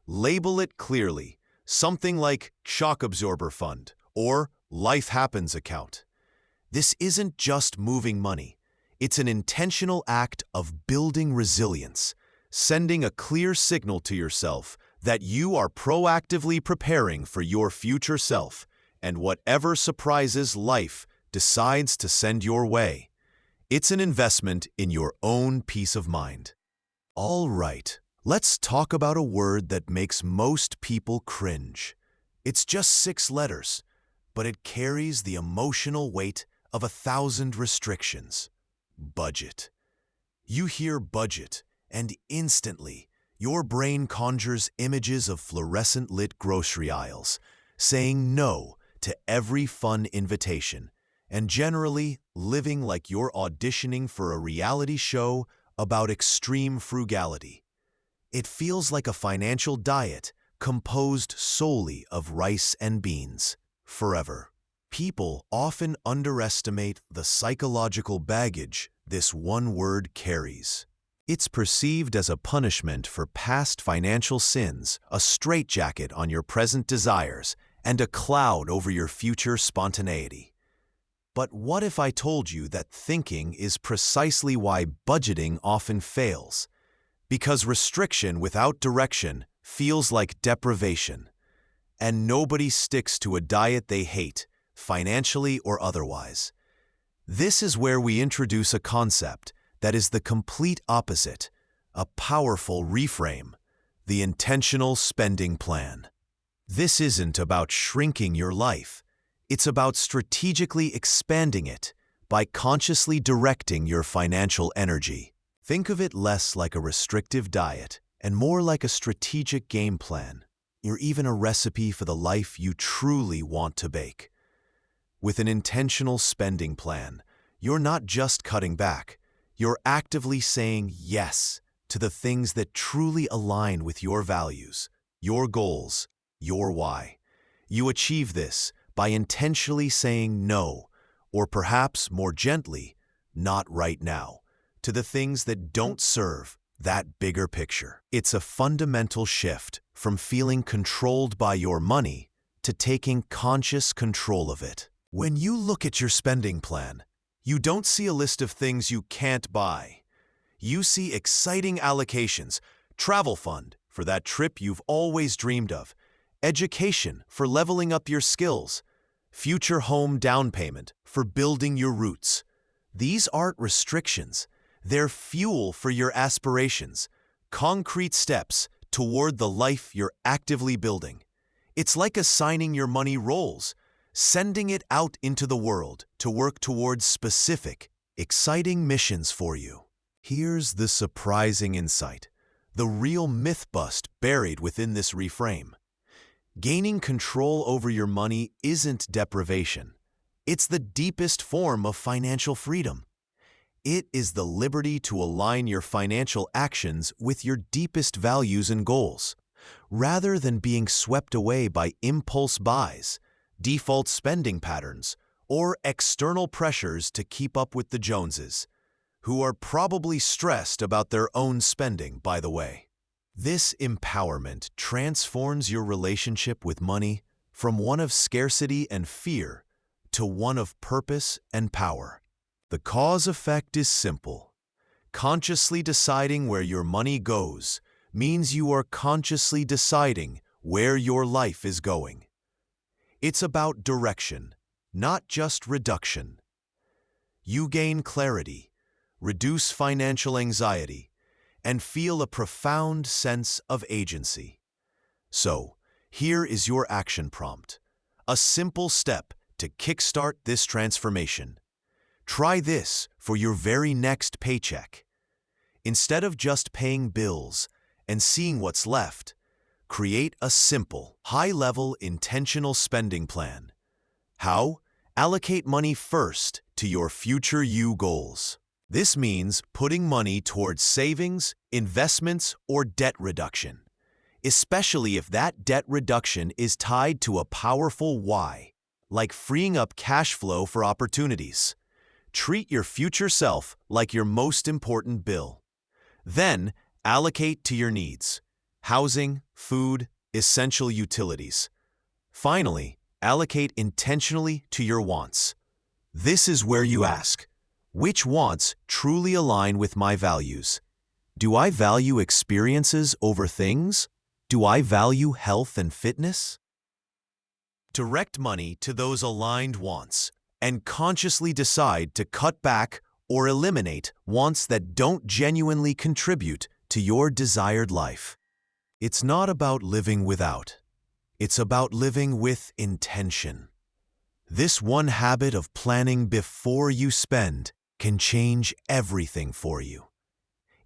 Label it clearly, something like shock absorber fund or life happens account. This isn't just moving money. It's an intentional act of building resilience, sending a clear signal to yourself that you are proactively preparing for your future self and whatever surprises life decides to send your way. It's an investment in your own peace of mind. All right, let's talk about a word that makes most people cringe. It's just 6 letters, but it carries the emotional weight of 1,000 restrictions. Budget. You hear budget, and instantly, your brain conjures images of fluorescent-lit grocery aisles, saying no to every fun invitation, and generally living like you're auditioning for a reality show about extreme frugality. It feels like a financial diet composed solely of rice and beans, forever. People often underestimate the psychological baggage this one word carries. It's perceived as a punishment for past financial sins, a straitjacket on your present desires, and a cloud over your future spontaneity. But what if I told you that thinking is precisely why budgeting often fails? Because restriction without direction feels like deprivation. and nobody sticks to a diet they hate, financially or otherwise. This is where we introduce a concept that is the complete opposite, a powerful reframe, the intentional spending plan. This isn't about shrinking your life. It's about strategically expanding it by consciously directing your financial energy. Think of it less like a restrictive diet and more like a strategic game plan, or even a recipe for the life you truly want to bake. With an intentional spending plan, you're not just cutting back, you're actively saying yes to the things that truly align with your values, your goals, your why. You achieve this by intentionally saying no, or perhaps more gently, not right now, to the things that don't serve that bigger picture. It's a fundamental shift from feeling controlled by your money to taking conscious control of it. When you look at your spending plan, you don't see a list of things you can't buy. You see exciting allocations, travel fund for that trip you've always dreamed of, education for leveling up your skills, future home down payment for building your roots. These aren't restrictions. They're fuel for your aspirations, concrete steps toward the life you're actively building. It's like assigning your money roles, sending it out into the world to work towards specific, exciting missions for you. Here's the surprising insight, the real myth bust buried within this reframe. Gaining control over your money isn't deprivation. It's the deepest form of financial freedom. It is the liberty to align your financial actions with your deepest values and goals, rather than being swept away by impulse buys, default spending patterns, or external pressures to keep up with the Joneses, who are probably stressed about their own spending, by the way. This empowerment transforms your relationship with money from one of scarcity and fear to one of purpose and power. The cause effect is simple. Consciously deciding where your money goes means you are consciously deciding where your life is going. It's about direction, not just reduction. You gain clarity, reduce financial anxiety, and feel a profound sense of agency. So, here is your action prompt, a simple step to kickstart this transformation. Try this for your very next paycheck. Instead of just paying bills and seeing what's left, create a simple, high-level, intentional spending plan. How? Allocate money first to your future you goals. This means putting money towards savings, investments, or debt reduction, especially if that debt reduction is tied to a powerful why, like freeing up cash flow for opportunities. Treat your future self like your most important bill. Then, allocate to your needs: housing, food, essential utilities. Finally, allocate intentionally to your wants. This is where you ask, which wants truly align with my values? Do I value experiences over things? Do I value health and fitness? Direct money to those aligned wants and consciously decide to cut back or eliminate wants that don't genuinely contribute to your desired life. It's not about living without. It's about living with intention. This one habit of planning before you spend can change everything for you.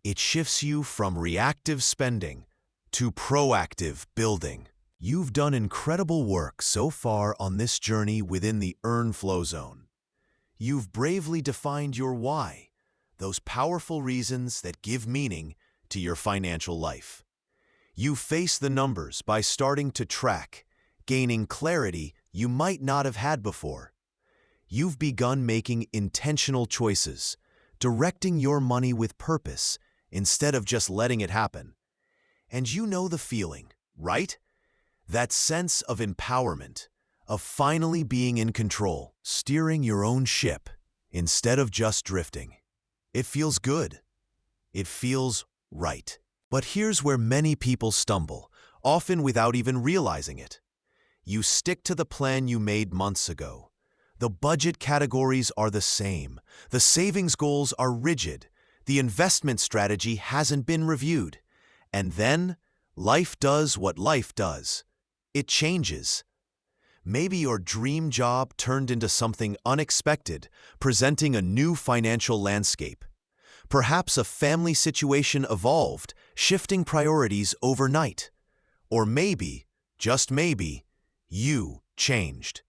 It shifts you from reactive spending to proactive building. You've done incredible work so far on this journey within the Earn Flow Zone. You've bravely defined your why, those powerful reasons that give meaning to your financial life. You face the numbers by starting to track, gaining clarity you might not have had before. You've begun making intentional choices, directing your money with purpose instead of just letting it happen. And you know the feeling, right? That sense of empowerment, of finally being in control, steering your own ship instead of just drifting. It feels good. It feels right. But here's where many people stumble, often without even realizing it. You stick to the plan you made months ago. The budget categories are the same. The savings goals are rigid. The investment strategy hasn't been reviewed. And then, life does what life does. It changes. Maybe your dream job turned into something unexpected, presenting a new financial landscape. Perhaps a family situation evolved, shifting priorities overnight. Or maybe, just maybe, you changed.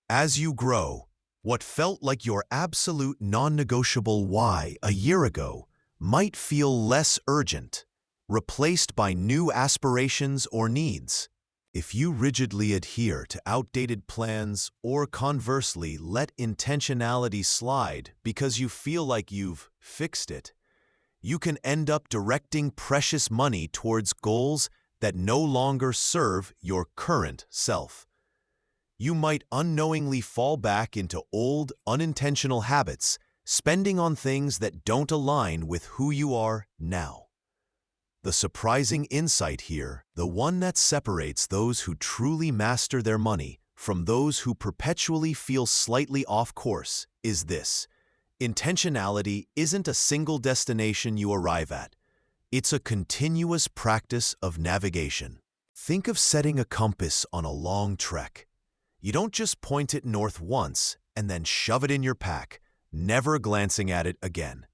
As you grow, what felt like your absolute non-negotiable why a year ago might feel less urgent, replaced by new aspirations or needs. If you rigidly adhere to outdated plans or conversely let intentionality slide because you feel like you've fixed it, you can end up directing precious money towards goals that no longer serve your current self. You might unknowingly fall back into old, unintentional habits, spending on things that don't align with who you are now. The surprising insight here, the one that separates those who truly master their money from those who perpetually feel slightly off course, is this: intentionality isn't a single destination you arrive at. It's a continuous practice of navigation. Think of setting a compass on a long trek. You don't just point it north once and then shove it in your pack, never glancing at it again.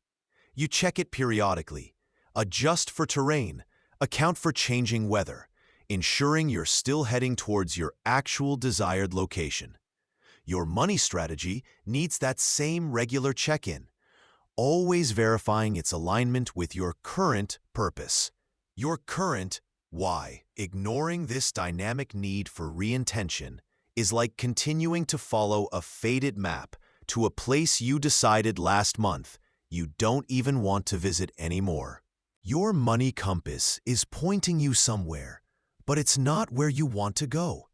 You check it periodically, adjust for terrain, account for changing weather, ensuring you're still heading towards your actual desired location. Your money strategy needs that same regular check-in, always verifying its alignment with your current purpose, your current why. Ignoring this dynamic need for reintention is like continuing to follow a faded map to a place you decided last month you don't even want to visit anymore. Your money compass is pointing you somewhere, but it's not where you want to go.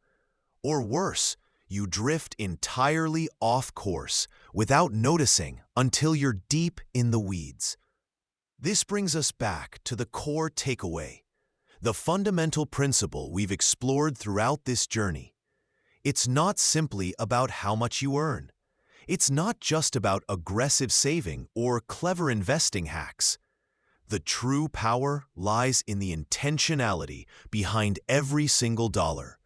Or worse, you drift entirely off course without noticing until you're deep in the weeds. This brings us back to the core takeaway, the fundamental principle we've explored throughout this journey. It's not simply about how much you earn. It's not just about aggressive saving or clever investing hacks. The true power lies in the intentionality behind every single dollar,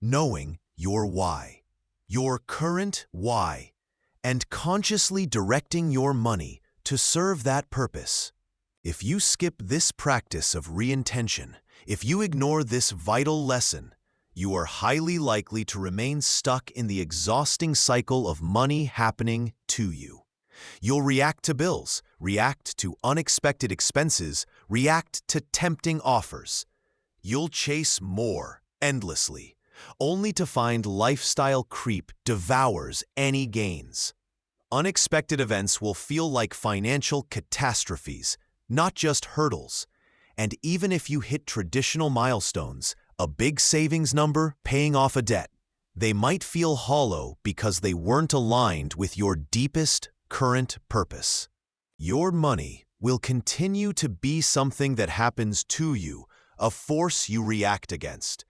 knowing your why, your current why, and consciously directing your money to serve that purpose. If you skip this practice of reintention, if you ignore this vital lesson, you are highly likely to remain stuck in the exhausting cycle of money happening to you. You'll react to bills, react to unexpected expenses, react to tempting offers. You'll chase more endlessly, only to find lifestyle creep devours any gains. Unexpected events will feel like financial catastrophes, not just hurdles. And even if you hit traditional milestones, a big savings number paying off a debt, they might feel hollow because they weren't aligned with your deepest current purpose. Your money will continue to be something that happens to you, a force you react against.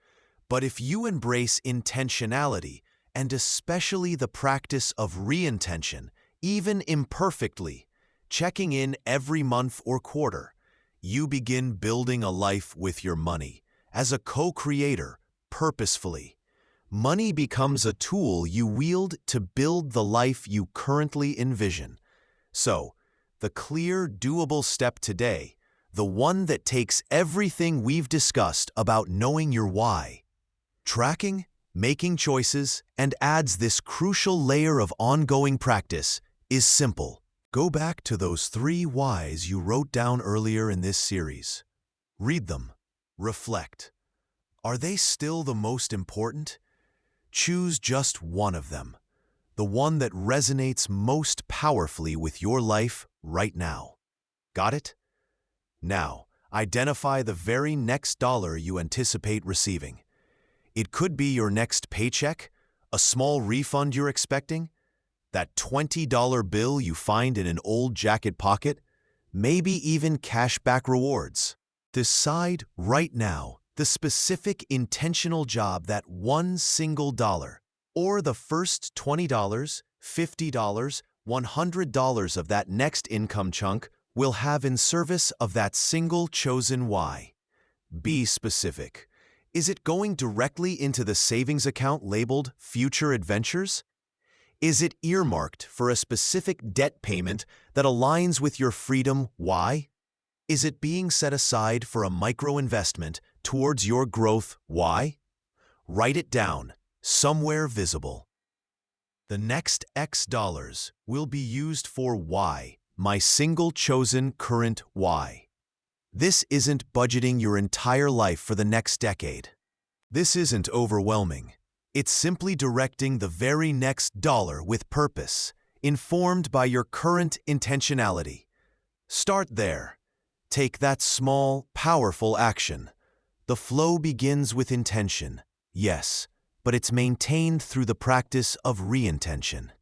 But if you embrace intentionality, and especially the practice of reintention, even imperfectly, checking in every month or quarter, you begin building a life with your money, as a co-creator, purposefully. Money becomes a tool you wield to build the life you currently envision. So, the clear, doable step today, the one that takes everything we've discussed about knowing your why, tracking, making choices, and adds this crucial layer of ongoing practice, is simple. Go back to those 3 whys you wrote down earlier in this series. Read them. Reflect. Are they still the most important? Choose just one of them, the one that resonates most powerfully with your life right now. Got it? Now, identify the very next dollar you anticipate receiving. It could be your next paycheck, a small refund you're expecting, that $20 bill you find in an old jacket pocket, maybe even cashback rewards. Decide right now the specific intentional job that one single dollar, or the first $20, $50, $100 of that next income chunk will have in service of that single chosen why. Be specific. Is it going directly into the savings account labeled Future Adventures? Is it earmarked for a specific debt payment that aligns with your freedom why? Is it being set aside for a micro-investment towards your growth why? Write it down, somewhere visible. The next X dollars will be used for why, my single chosen current why. This isn't budgeting your entire life for the next decade. This isn't overwhelming. It's simply directing the very next dollar with purpose, informed by your current intentionality. Start there. Take that small, powerful action. The flow begins with intention, yes, but it's maintained through the practice of re-intention.